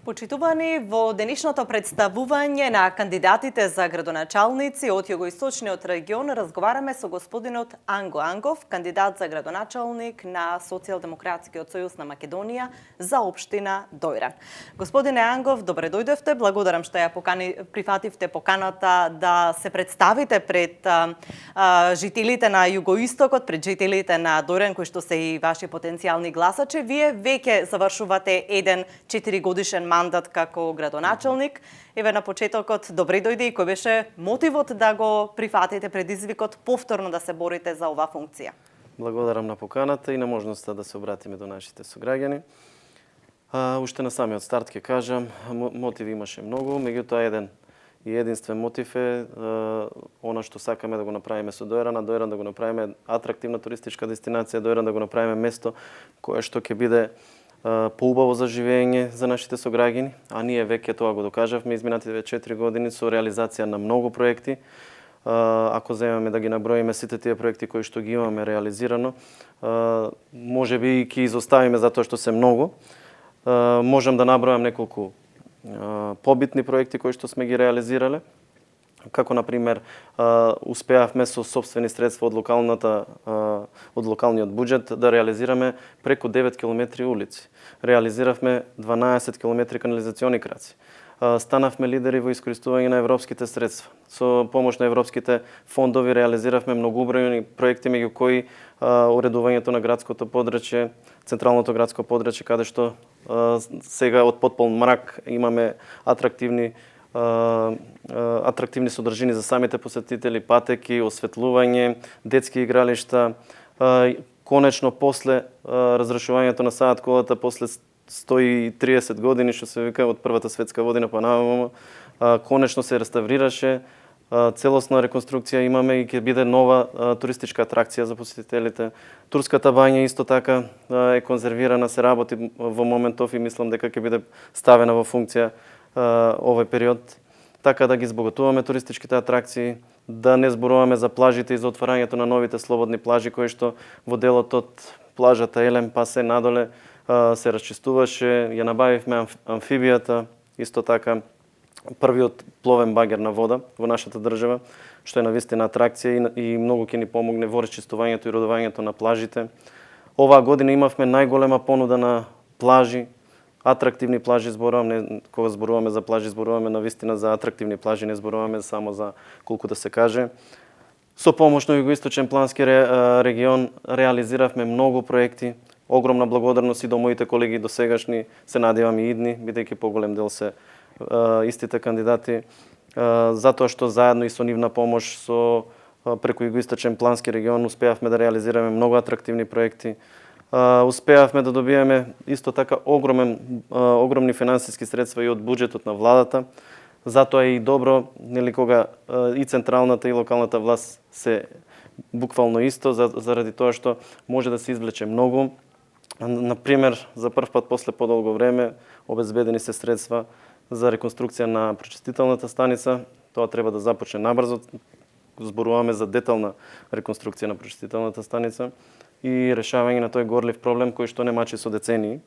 Почитувани, во денешното представување на кандидатите за градоначалници од југоисточниот регион разговараме со господинот Анго Ангов, кандидат за градоначалник на Социјалдемократскиот сојуз на Македонија за општина Дојран. Господине Ангов, добре дојдовте. Благодарам што ја прифативте поканата да се представите пред жителите на југоистокот, пред жителите на Дојран, кои што се и ваши потенцијални гласачи. Вие веќе завршувате еден 4-годишен мандат како градоначалник. Еве на почетокот, добре дојде и кој беше мотивот да го прифатите предизвикот повторно да се борите за оваа функција? Благодарам на поканата и на можноста да се обратиме до нашите сограѓани. Уште на самиот старт ќе кажам, мотиви имаше многу, меѓутоа еден и единствен мотив е она што сакаме да го направиме со Дојран, Дојран да го направиме атрактивна туристичка дестинација, Дојран да го направиме место кое што ќе биде поубаво за живење за нашите сограѓани, а ние веќе тоа го докажавме изминатите 4 години со реализација на многу проекти. Ако земеме да ги наброиме сите тие проекти кои што ги имаме реализирано, можеби и ќе изоставиме затоа што се многу. Можам да набројам неколку побитни проекти кои што сме ги реализирале, како например успеавме со сопствени средства од локалниот буџет да реализираме преку 9 километри улици. Реализиравме 12 километри канализациони краци. Станавме лидери во искористување на европските средства. Со помош на европските фондови реализиравме многобројни проекти, меѓу кои уредувањето на градското подрачје, централното градско подрачје, каде што сега од потпол мрак имаме атрактивни содржини за самите посетители, патеки, осветлување, детски игралишта. Конечно, после разрешувањето на Саат колата, после 130 години, што се вика од Првата светска година па наваму, конечно се реставрираше, целосна реконструкција имаме и ќе биде нова туристичка атракција за посетителите. Турската бања исто така е конзервирана, се работи во моментов и мислам дека ќе биде ставена во функција овој период, така да ги збогатуваме туристичките атракции, да не зборуваме за плажите и за отварањето на новите слободни плажи, кои што во делот од плажата Елем па се надоле се расчистуваше, ја набавивме амфибијата, исто така првиот пловен багер на вода во нашата држава, што е навистина атракција и многу ќе ни помогне во расчистувањето и родувањето на плажите. Оваа година имавме најголема понуда на плажи, атрактивни плажи зборуваме, кога зборуваме за плажи, зборуваме навистина за атрактивни плажи, не зборуваме само за колку да се каже. Со помош на Југоисточен плански регион реализиравме многу проекти. Огромна благодарност и до моите колеги досегашни, се надевам и идни, бидејќи поголем дел се истите кандидати, затоа што заедно и со нивна помош преку Југоисточен плански регион успеавме да реализираме многу атрактивни проекти. Успеавме да добиеме исто така огромни финансиски средства и од буџетот на владата. Затоа е и добро, нели, кога и централната и локалната власт се буквално исто, заради тоа што може да се извлече многу. Например, за прв пат после подолго време обезбедени се средства за реконструкција на пречистителната станица. Тоа треба да започне набрзо. Зборуваме за детална реконструкција на пречистителната станица и решавање на тој горлив проблем кој што не мачи со децении,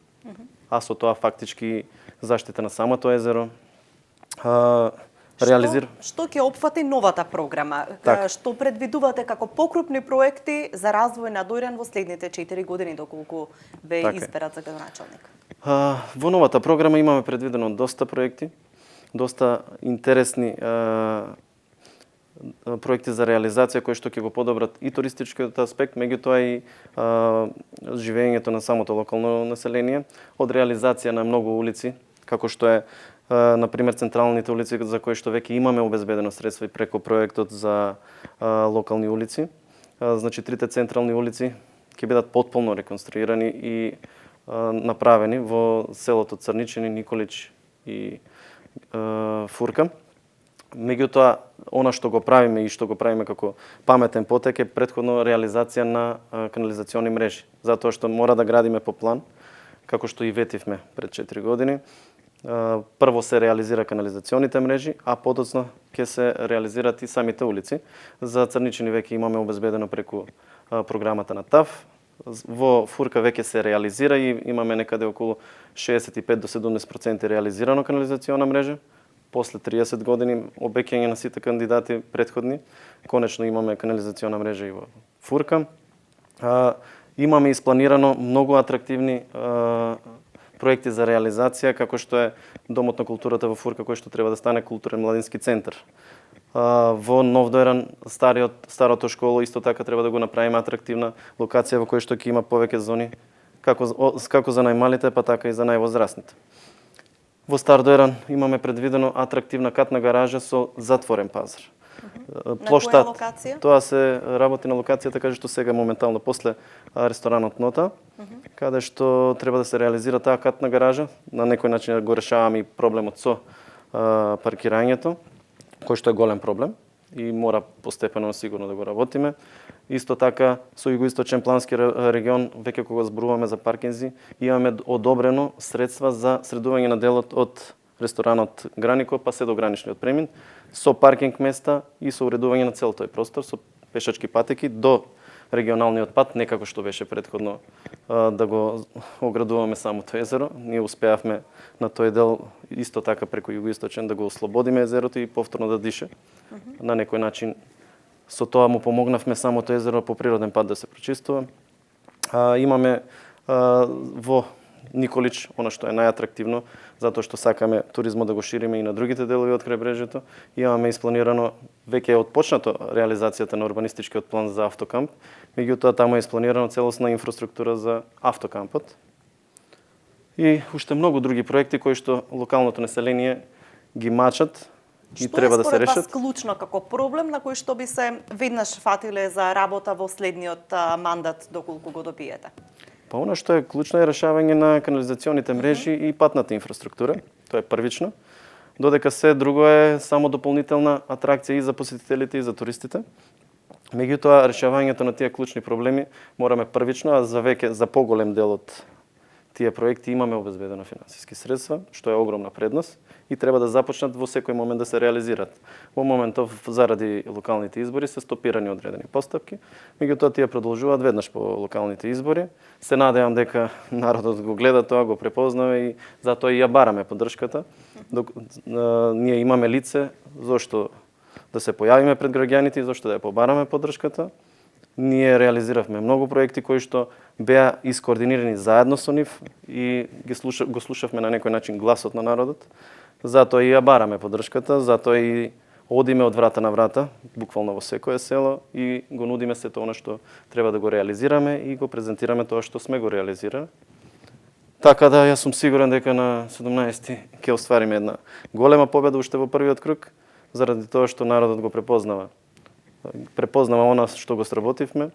а со тоа фактички заштита на самото езеро. Што ќе опфати новата програма? Што предвидувате како покрупни проекти за развој на Дојран во следните 4 години доколку ве изберат за градоначалник? Во новата програма имаме предвидено доста проекти, доста интересни проекти за реализација кои што ќе го подобрат и туристичкиот аспект, меѓутоа и живењето на самото локално население, од реализација на многу улици, како што е например централните улици за кои што веќе имаме обезбедено средства и преку проектот за локални улици. Значи трите централни улици ќе бидат потполно реконструирани и направени во селото Црничини, Николич и Фурка. Меѓутоа, она што го правиме и што го правиме како паметен потек е претходно реализација на канализациони мрежи, затоа што мора да градиме по план, како што и ветивме пред 4 години. прво се реализира канализационите мрежи, а подоцна ќе се реализираат и самите улици. За Црничани веќе имаме обезбедено преку програмата на ТАФ. Во Фурка веќе се реализира и имаме некаде околу 65 до 70% реализирано канализациона мрежа. После 30 години обеќање на сите кандидати претходни, конечно имаме канализациона мрежа и во Фурка. Имаме испланирано многу атрактивни проекти за реализација, како што е Домот на културата во Фурка, кој што треба да стане културен младински центар. Во Нов Дојран, старото школо, исто така треба да го направиме атрактивна локација во која што ќе има повеќе зони, како за најмалите, па така и за највозрастните. Во Стар Дојран имаме предвидено атрактивна катна гаража со затворен пазар. Плоштад. На која локација? Тоа се работи на локацијата каде што сега моментално после ресторанот Нота, каде што треба да се реализира таа катна гаража. На некој начин го решаваме и проблемот со паркирањето, кој што е голем проблем и мора постепено сигурно да го работиме. Исто така со југоисточен плански регион, веќе кога зборуваме за паркинзи, имаме одобрено средства за средување на делот од ресторанот Гранико па се до граничниот премин, со паркинг места и со уредување на цел тој простор, со пешачки патеки до регионалниот пат, не како што беше претходно да го оградуваме самото езеро. Ние успеавме на тој дел исто така преку југоисточен да го ослободиме езерото и повторно да дише. На некој начин со тоа му помогнавме самото езеро по природен пат да се прочистува. Имаме во Николич, она што е најатрактивно, затоа што сакаме туризмот да го шириме и на другите делови од крајбрежјето. Имаме испланирано, веќе е отпочнато реализацијата на урбанистичкиот план за автокамп, меѓутоа таму е испланирано целосна инфраструктура за автокампот. И уште многу други проекти кои што локалното население ги мачат и треба да се решат. Што е според вас клучно како проблем на кој што би се веднаш фатиле за работа во следниот мандат доколку го добиете? Па она што е клучно е решавање на канализационите мрежи и патната инфраструктура. Тоа е првично. Додека се друго е само дополнителна атракција и за посетителите и за туристите. Меѓутоа решавањето на тие клучни проблеми мораме првично, а за поголем дел од тие проекти имаме обезбедено финансиски средства, што е огромна предност и треба да започнат во секој момент да се реализираат. Во моментов заради локалните избори се стопирани одредени постапки, меѓутоа тие продолжуваат веднаш по локалните избори. Се надевам дека народот го гледа тоа, го препознава и затоа и ја бараме поддршката. Ние имаме лице зошто да се појавиме пред граѓаните и зошто да ја побараме поддршката. Ние реализиравме многу проекти кои што беа искоординирани заедно со нив и го слушавме на некој начин гласот на народот. Затоа и ја бараме поддршката, затоа и одиме од врата на врата, буквално во секое село и го нудиме сето она што треба да го реализираме и го презентираме тоа што сме го реализирали. Така да јас сум сигурен дека на 17 ќе оствариме една голема победа уште во првиот круг, заради тоа што народот го препознава она што го сработивме.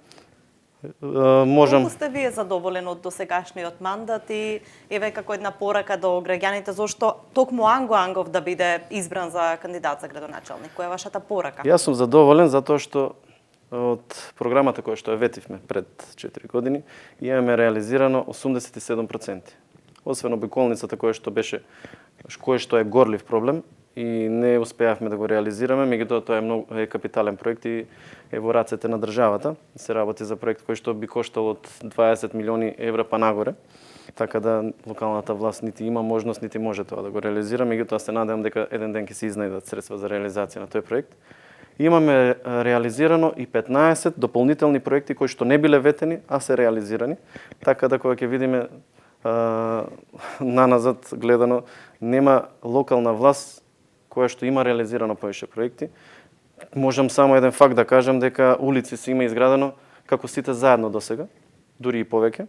Колку сте вие задоволен од досегашниот мандат и еве како една порака до граѓаните зошто токму Анго Ангов да биде избран за кандидат за градоначалник? Која е вашата порака? Јас сум задоволен затоа што од програмата која што ја ветивме пред 4 години имаме реализирано 87%. Освен обиколницата која што е горлив проблем, и не успеавме да го реализираме, меѓутоа тоа е капитален проект и е во рацете на државата. Се работи за проект кој што би коштал од 20 милиони евра па нагоре, така да локалната власт нити има можност, нити може тоа да го реализира, меѓутоа се надевам дека еден ден ќе се изнајдат средства за реализација на тој проект. Имаме реализирано и 15 дополнителни проекти кои што не биле ветени, а се реализирани, така да кога ќе видиме наназад гледано, нема локална власт која што има реализирано повеќе проекти. Можам само еден факт да кажам дека улици се има изградено како сите заедно досега, дури и повеќе.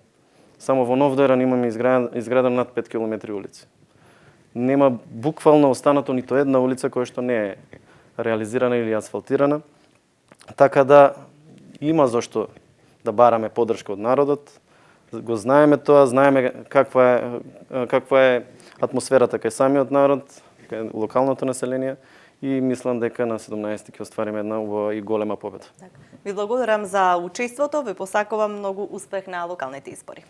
Само во Нов Дојран имаме изградено над 5 километри улици. Нема буквално останато нито една улица која што не е реализирана или асфалтирана. Така да има зошто да бараме поддршка од народот. Го знаеме тоа, знаеме каква е атмосферата кај самиот народ, кај локалното население и мислам дека на 17 ќе оствариме една убава и голема победа. Ви благодарам за учеството, ви посакувам многу успех на локалните избори.